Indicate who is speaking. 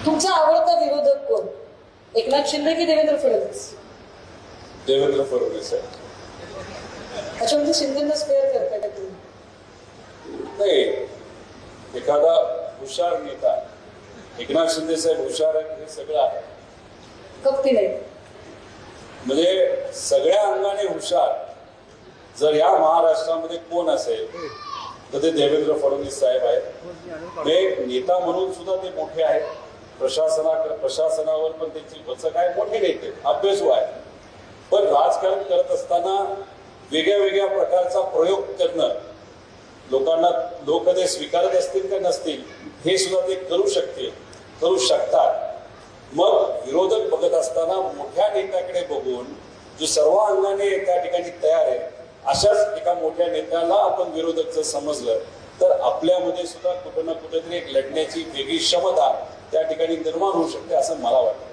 Speaker 1: तुमचा आवडता विरोधक कोण? एकनाथ शिंदे की देवेंद्र फडणवीस?
Speaker 2: देवेंद्र फडणवीस आहे.
Speaker 1: अच्छा, म्हणजे शिंदेना स्पेअर करताय का तुम्ही?
Speaker 2: नाही, एखादा हुशार नेता, एकनाथ शिंदे साहेब हुशार आहेत हे सगळं आहे,
Speaker 1: कपटी नाही.
Speaker 2: म्हणजे सगळ्या अंगाने हुशार जर या महाराष्ट्रामध्ये कोण असेल तर ते देवेंद्र फडणवीस साहेब आहेत. एक नेता म्हणून सुद्धा ते मोठे आहेत. प्रशासनावर पण त्यांची वचक आहे, मोठे नेते, अभ्यासू आहे. पण राजकारण करत असताना वेगळ्या वेगळ्या प्रकारचा प्रयोग करणं, लोकांना लोक ते स्वीकारत असतील का नसतील हे सुद्धा ते करू शकतात. मग विरोधक बघत असताना मोठ्या नेत्याकडे बघून जो सर्व अंगाने त्या ठिकाणी तयार आहे, अशाच एका मोठ्या नेत्याला आपण विरोधक जर समजलं तर आपल्यामध्ये सुद्धा कुठं ना कुठेतरी एक लढण्याची वेगळी क्षमता त्या ठिकाणी निर्माण होऊ शकते असं मला वाटतं.